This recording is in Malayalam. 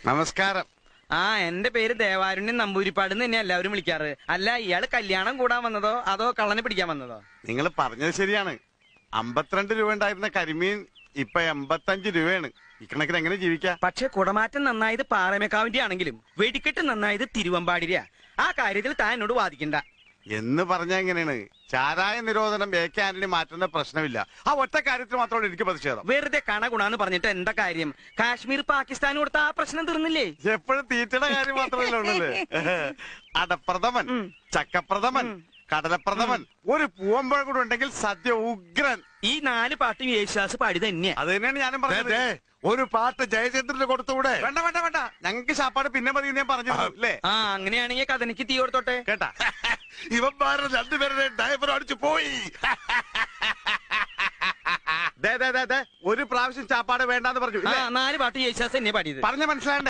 നമസ്കാരം. എന്റെ പേര് ദേവാരുണ്യൻ നമ്പൂരിപ്പാട് തന്നെ എല്ലാവരും വിളിക്കാറ്. അല്ല, ഇയാള് കല്യാണം കൂടാൻ വന്നതോ അതോ കള്ളനെ പിടിക്കാൻ വന്നതോ? നിങ്ങൾ പറഞ്ഞത് ശരിയാണ്. 52 രൂപ ഉണ്ടായിരുന്ന കരിമീൻ ഇപ്പൊ 85 രൂപയാണ്. ഇക്കണക്കിന് എങ്ങനെ ജീവിക്കാം? പക്ഷെ കുടമാറ്റം നന്നായത് പാറമേക്കാവിന്റെ ആണെങ്കിലും വെടിക്കെട്ട് നന്നായത് തിരുവമ്പാടിരിയാ. ആ കാര്യത്തിൽ താൻ എന്നോട് വാദിക്കണ്ട. എന്ന് പറഞ്ഞ എങ്ങനെയാണ്? ചാരായ നിരോധനം AK ആന്റണി മാറ്റുന്ന പ്രശ്നമില്ല. ആ ഒറ്റ കാര്യത്തിൽ മാത്രമാണ് എനിക്ക് പ്രതിഷേധം. വെറുതെ കണ ഗുണാന്ന് പറഞ്ഞിട്ട് എന്താ കാര്യം? കാശ്മീർ പാകിസ്ഥാൻ കൊടുത്ത ആ പ്രശ്നം തീർന്നില്ലേ? എപ്പോഴും തീറ്റയുടെ കാര്യം മാത്രമല്ല ഉള്ളല്ലേ. അടപ്രഥമൻ, ചക്കപ്രഥമൻ, കടലപ്രഥമൻ, ഒരു പൂവമ്പഴം കൂടെ ഉണ്ടെങ്കിൽ സദ്യ ഉഗ്രൻ. ഈ 4 പാട്ടും യേശുദാസ് പാടി തന്നെയാ. അത് തന്നെയാണ് ഞാനും പറഞ്ഞത്. ഒരു പാട്ട് ജയചന്ദ്രന് കൊടുത്തുകൂടെ? വേണ്ട വേണ്ട വേണ്ട, ഞങ്ങൾക്ക് ശാപ്പാട് പിന്നെ മതി ഞാൻ പറഞ്ഞു അല്ലേ. അങ്ങനെയാണെങ്കിൽ കഥനിക്ക് തീ കൊടുത്തോട്ടെ കേട്ടാ. ഇവന്മാരുടെ രണ്ടുപേരുടെ ഡ്രൈവർ അടിച്ചു പോയി. ഒരു പ്രാവശ്യം ചാപ്പാട് വേണ്ടാന്ന് പറഞ്ഞു. 4 പാട്ട് യേശുദാസ് തന്നെ പാടിയത്. പറഞ്ഞ മനസ്സിലായി.